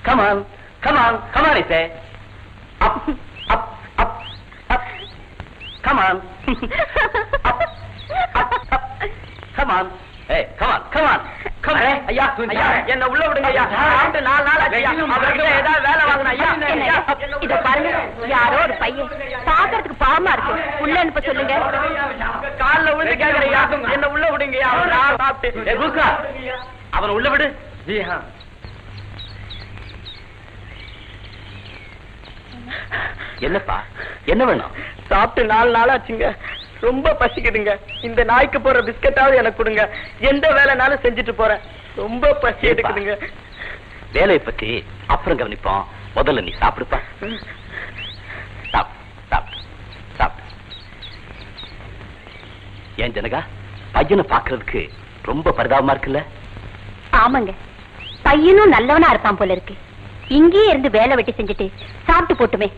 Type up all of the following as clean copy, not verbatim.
Come on, come on, come on, I say. Up, up, up, up. Come on. Up, up, up. Come on. Hey, come on, come on. Come on. ஐயா, ஐயா, என்ன உள்ள விடுங்க ஐயா. ஆண்டு 4 நாள் ஆச்சு ஐயா. அவர்கிட்ட ஏதாவது வேலை வாங்கணும் ஐயா. இத பாருங்க, யாரோ ஒரு பையன் பாக்குறதுக்கு பாவமா இருக்கு. உள்ள அனுப்ப சொல்லுங்க. கால்ல விழுந்து கேக்குறீங்க. என்ன உள்ள விடுங்க ஐயா. நான் சாப்பிட்டு. ஏய் குஸ்கா. அவனை உள்ள விடு. ஜி ஹா. என்னப்பா, என்ன வேணும்? சாப்பிட்டு 4 நாள் ஆச்சுங்க. ரொம்ப பசிக்குதுங்க. இந்த நாய்க்கு போற பிஸ்கட்டாவது எனக்கு கொடுங்க. எந்த வேலைனாலும் செஞ்சுட்டு போறேன். ரொம்ப பசி எடுக்குதுங்க. வேலையை பத்தி அப்புறம் கவனிப்போம். முதல்ல நீ சாப்பிடுப்பா. சாப்பிடு. ஏன் ஜனகா, பையனை பாக்குறதுக்கு ரொம்ப பரிதாபமா இருக்குல்ல? ஆமாங்க, பையனும் நல்லவனா இருப்பான் போல இருக்கு. இங்கேயே இருந்து வேலை வெட்டி செஞ்சுட்டு சாப்பிட்டு போட்டுமே.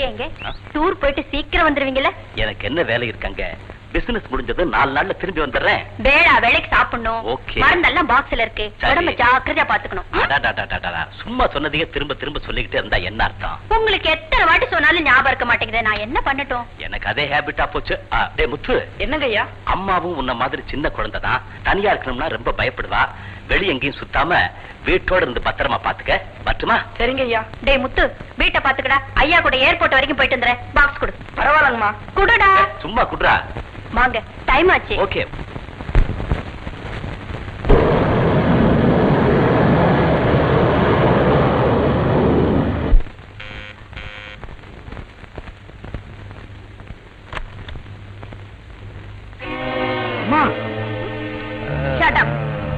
ஏங்க, டூர் போயிட்டு சீக்கிரம் வந்துருவீங்கல்ல? எனக்கு என்ன வேலை இருக்காங்க? பிசினஸ் முடிஞ்சது 4 நாள்ல திரும்பி வந்துடுறேன். வேலைக்கு சாப்பிடணும். மருந்தெல்லாம் பாக்ஸ்ல இருக்கு. உடம்ப ஜாக்கிரதையா பாத்துக்கணும். சும்மா சொன்னதையே திரும்ப திரும்ப சொல்லிக்கிட்டே இருந்தா என்ன அர்த்தம்? உங்களுக்கு எத்தனை வாட்டி சொன்னாலும் ஞாபகம் இருக்க மாட்டேங்குது. நான் என்ன பண்ணட்டும்? எனக்கு அதே ஹேபிட்டா போச்சு. டேய் முத்து. என்னங்க ஐயா? அம்மாவும் உன்ன மாதிரி சின்ன குழந்தை தான். தனியா இருக்கணும்னா ரொம்ப பயப்படுவா. வெளிய எங்கேயும் சுத்தாம வீட்டோட இருந்து பத்திரமா பாத்துக்க. பட்டுமா? சரிங்க ஐயா. டேய் முத்து, வீட்டை பாத்துக்கடா. ஐயா கூட ஏர்போர்ட் வரைக்கும் போயிட்டு வந்துறேன். பாக்ஸ் கொடு. பரவாயில்லங்கம்மா. குடுடா. சும்மா குடுறா. வாங்க, டைம் ஆச்சு. ஓகே.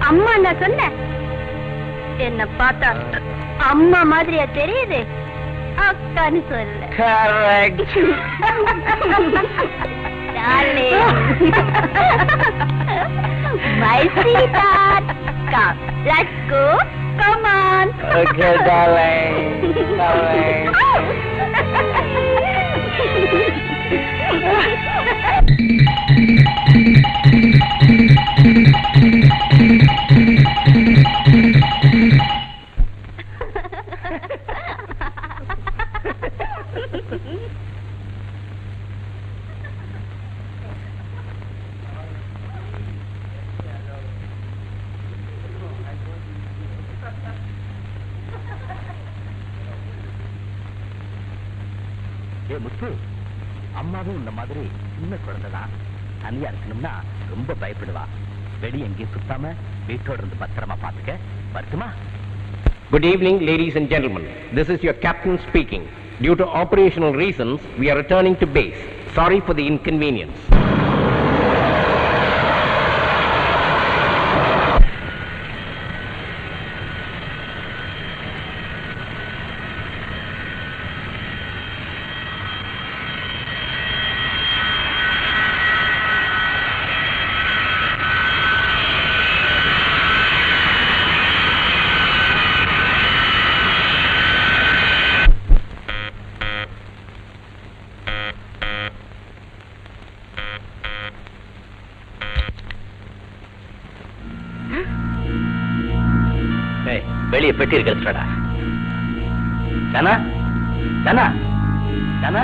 அம்மா நான் சொன்னேன். என்ன பார்த்தா அம்மா மாதிரியா தெரியுது? அக்கான்னு சொல்ல. My sweetheart, come, let's go. Come on. Okay, darling. Darling. முத்து, அம்மாவும் இந்த மாதிரி சின்ன குழந்தைதான். தனியா இருக்கணும்னா ரொம்ப பயப்படுவா. வெளிய எங்கேயும் சுத்தாம வீட்டோட இருந்து பத்திரமா பாத்துக்க. பட்டுமா? Good evening, ladies and gentlemen. This is your captain speaking. Due to operational reasons, we are returning to base. Sorry for the inconvenience. வெளியே பெட்டி இருக்கிறடா. ஜனா, ஜனா, ஜனா.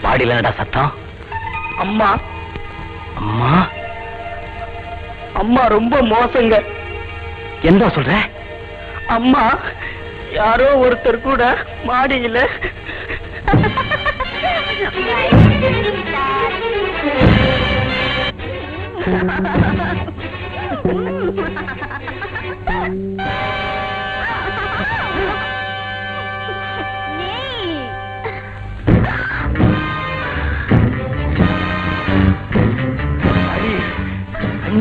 பாடியில என்னடா சத்தம்? அம்மா. அம்மா? அம்மா ரொம்ப மோசங்க. என்ன சொல்ற? அம்மா யாரோ ஒருத்தர் கூட மாடியில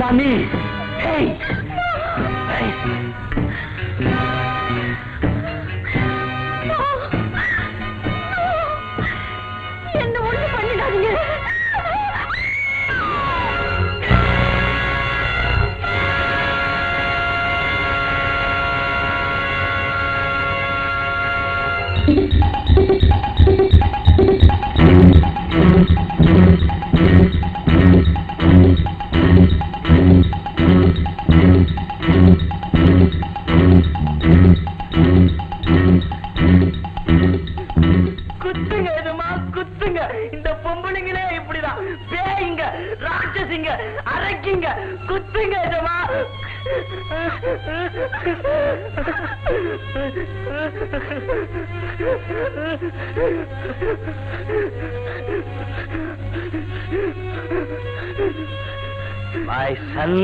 நானி. ஏய் இந்த பொம்பளைங்களே இப்படிதான் பேய்ங்க, ராட்சசிங்க, அரைக்கிங்க, குத்துங்க எஜமா. My son,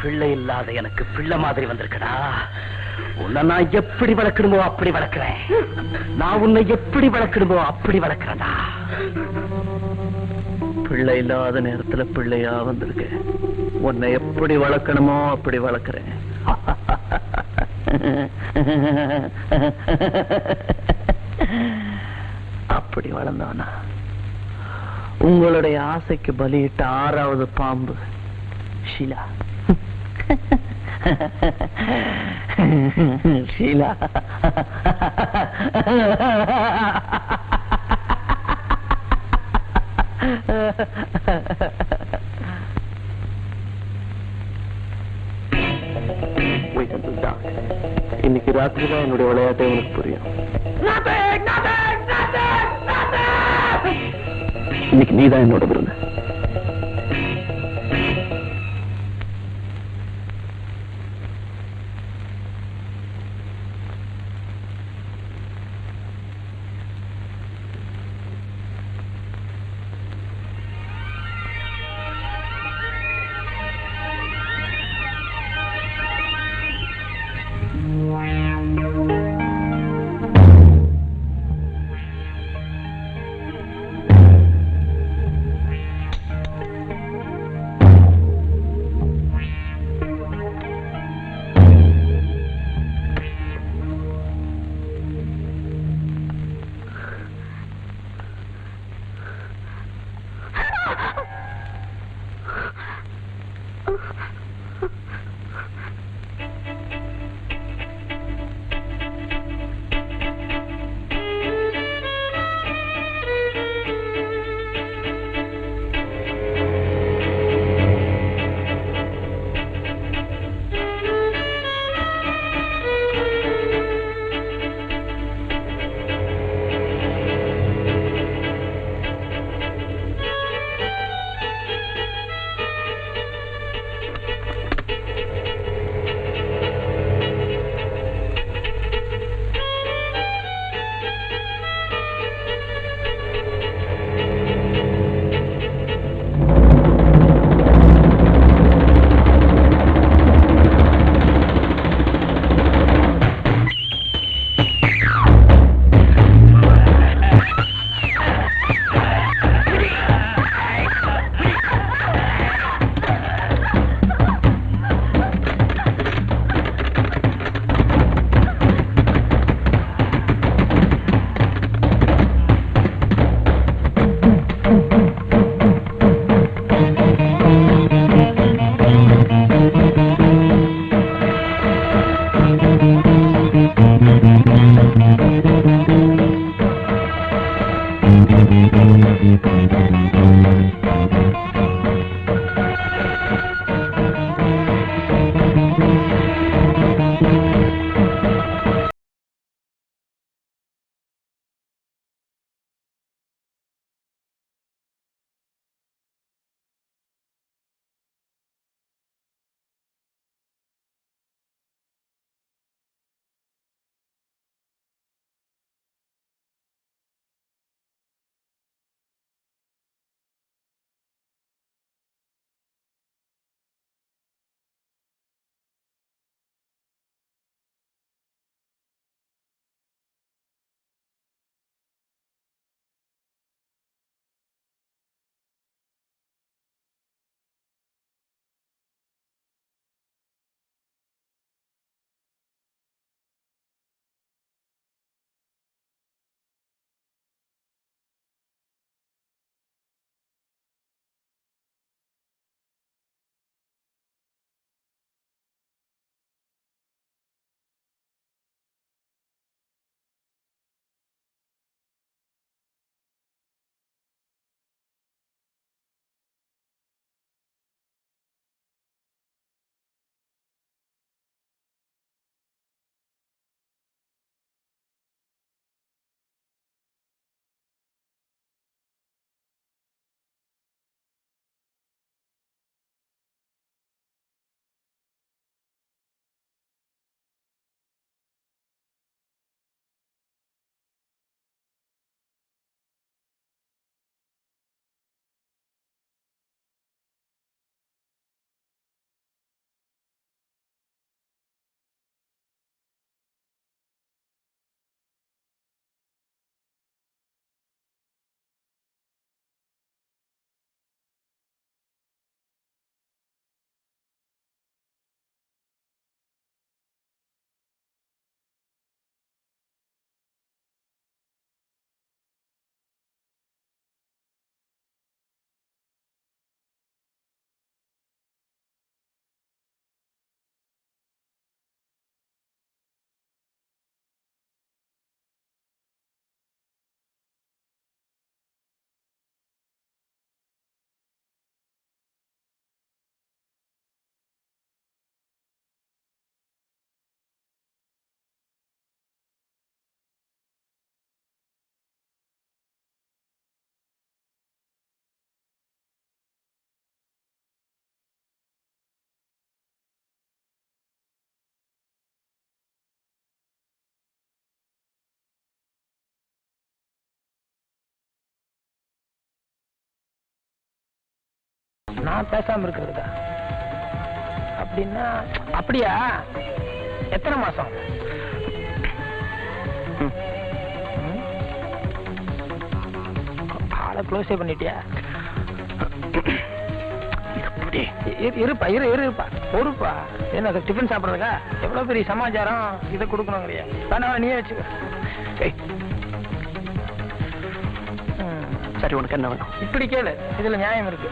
பிள்ளை இல்லாத எனக்கு பிள்ளை மாதிரி வந்திருக்கடா. உன்னை நான் எப்படி வளர்க்கணுமோ அப்படி வளர்க்கிறேன். நான் உன்னை எப்படி வளர்க்கணுமோ அப்படி வளர்க்கிறேன்டா. பிள்ளை இல்லாத நேரத்துல பிள்ளையா வந்திருக்க. உன்னை எப்படி வளர்க்கணுமோ அப்படி வளர்க்கிறேன். அப்படி வளர்ந்தவனா உங்களுடைய ஆசைக்கு பலியிட்ட 6வது பாம்பு ஷீலா. ஷீலா. இன்னைக்கு ராத்திரி தான் என்னுடைய விளையாட்டை உனக்கு புரியும். இன்னைக்கு நீதான் என்னோட விருது. நான் பேசாம இருக்கிறதா? அப்படின்னா அப்படியா? எத்தனை மாசம்? ஆளை க்ளோஸே பண்ணிட்டியா? இருப்பா இருப்பா பொறுப்பா. என்ன டிஃபன் சாப்பிட்றதுக்கா? எவ்வளவு பெரிய சமாச்சாரம் இதை கொடுக்கணுங்கிறியா? வேணா நீயே வச்சுக்க. சரி, உனக்கு என்ன வேணும்? இப்படி கேளு, இதுல நியாயம் இருக்கு.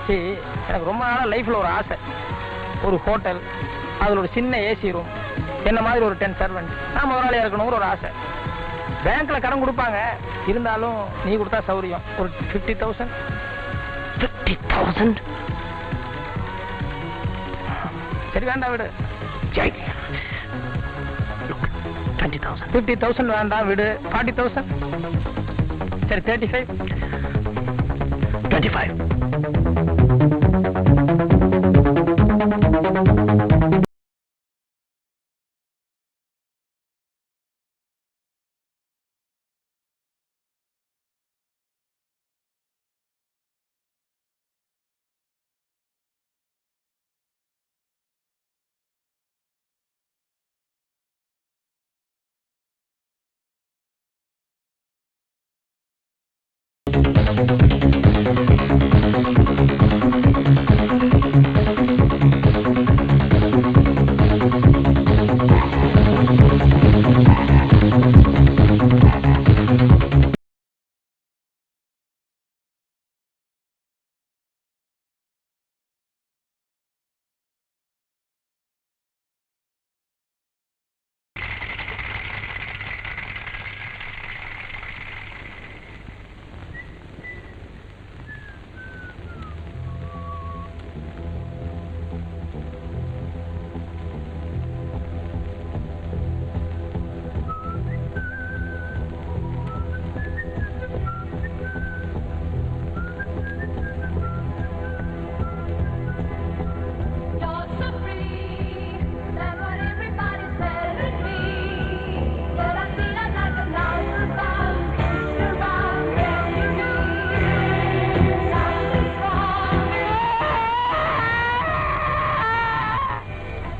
சரி, எனக்கு ரொம்ப நாளா லைஃப்ல ஒரு ஆசை. ஒரு ஹோட்டல், அதுல ஒரு சின்ன ஏசி ரூம், என்ன மாதிரி ஒரு 10 சர்வெண்ட், நான் முதலாளியா இருக்கணுங்கிற ஒரு ஆசை. பேங்க்ல கடன் கொடுப்பாங்க, இருந்தாலும் நீ கொடுத்தா சௌரியம். ஒரு 50,000. 50,000? சரி வேண்டாம் விடு. 20,000. 50,000 வேண்டாம் விடு. 40,000. சரி 35. 25.